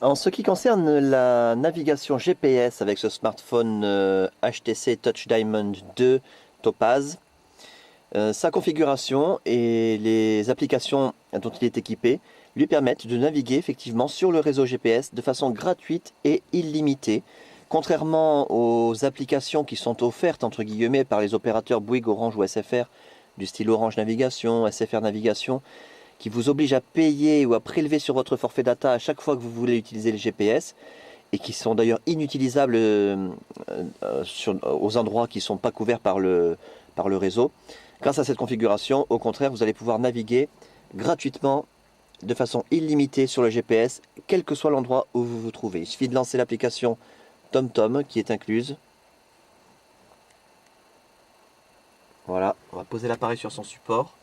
En ce qui concerne la navigation GPS avec ce smartphone HTC Touch Diamond 2 Topaz, sa configuration et les applications dont il est équipé lui permettent de naviguer effectivement sur le réseau GPS de façon gratuite et illimitée, contrairement aux applications qui sont offertes entre guillemets par les opérateurs Bouygues, Orange ou SFR, du style Orange Navigation, SFR Navigation, qui vous oblige à payer ou à prélever sur votre forfait data à chaque fois que vous voulez utiliser le GPS, et qui sont d'ailleurs inutilisables aux endroits qui ne sont pas couverts par le réseau. Grâce à cette configuration, au contraire, vous allez pouvoir naviguer gratuitement, de façon illimitée sur le GPS, quel que soit l'endroit où vous vous trouvez. Il suffit de lancer l'application TomTom qui est incluse. Voilà, on va poser l'appareil sur son support.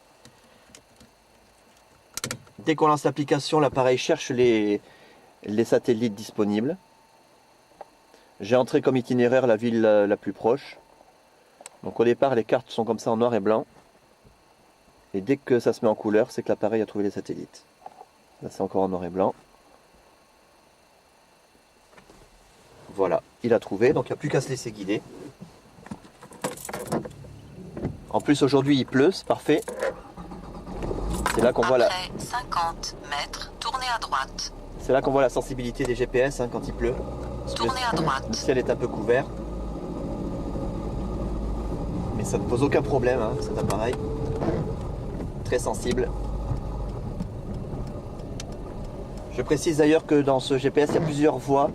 Dès qu'on lance l'application, l'appareil cherche les satellites disponibles. J'ai entré comme itinéraire la ville la plus proche. Donc au départ, les cartes sont comme ça en noir et blanc. Et dès que ça se met en couleur, c'est que l'appareil a trouvé les satellites. Là, c'est encore en noir et blanc. Voilà, il a trouvé, donc il n'y a plus qu'à se laisser guider. En plus, aujourd'hui, il pleut, c'est parfait. C'est là qu'on voit 50 mètres, tournez à droite. C'est là qu'on voit la sensibilité des GPS quand il pleut. Tournez à droite. Le ciel est un peu couvert. Mais ça ne pose aucun problème, cet appareil. Très sensible. Je précise d'ailleurs que dans ce GPS, il y a plusieurs voix.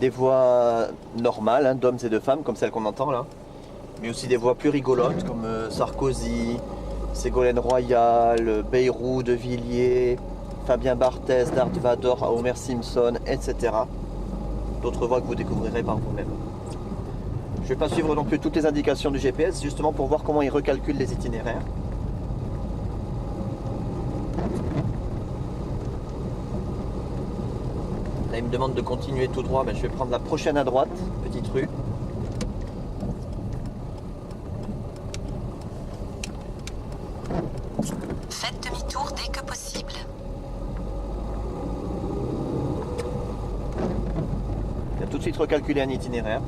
Des voix normales, d'hommes et de femmes, comme celle qu'on entend là. Mais aussi des voix plus rigolotes, comme Sarkozy, Ségolène Royal, Bayrou, De Villiers, Fabien Barthez, Darth Vader, Homer Simpson, etc. D'autres voix que vous découvrirez par vous-même. Je ne vais pas suivre non plus toutes les indications du GPS, justement pour voir comment il recalcule les itinéraires. Là, il me demande de continuer tout droit, mais je vais prendre la prochaine à droite, petite rue. Faites demi-tour dès que possible. Il a tout de suite recalculé un itinéraire.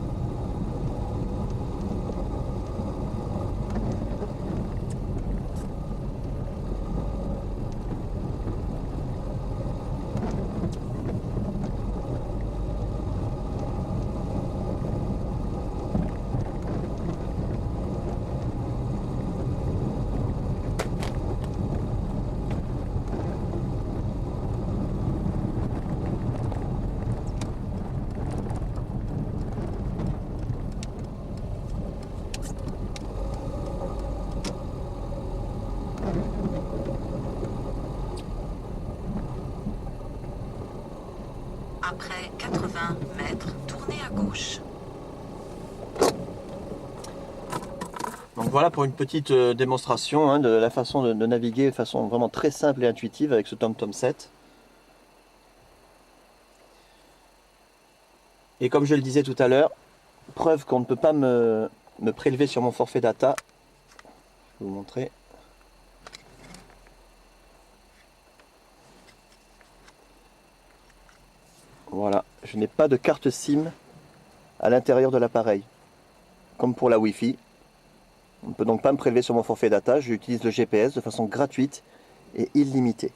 Après 80 mètres, tournez à gauche. Donc voilà pour une petite démonstration de la façon de naviguer de façon vraiment très simple et intuitive avec ce TomTom 7. Et comme je le disais tout à l'heure, preuve qu'on ne peut pas me prélever sur mon forfait data. Je vais vous montrer. Voilà, je n'ai pas de carte SIM à l'intérieur de l'appareil, comme pour la Wi-Fi. On ne peut donc pas me prélever sur mon forfait data, j'utilise le GPS de façon gratuite et illimitée.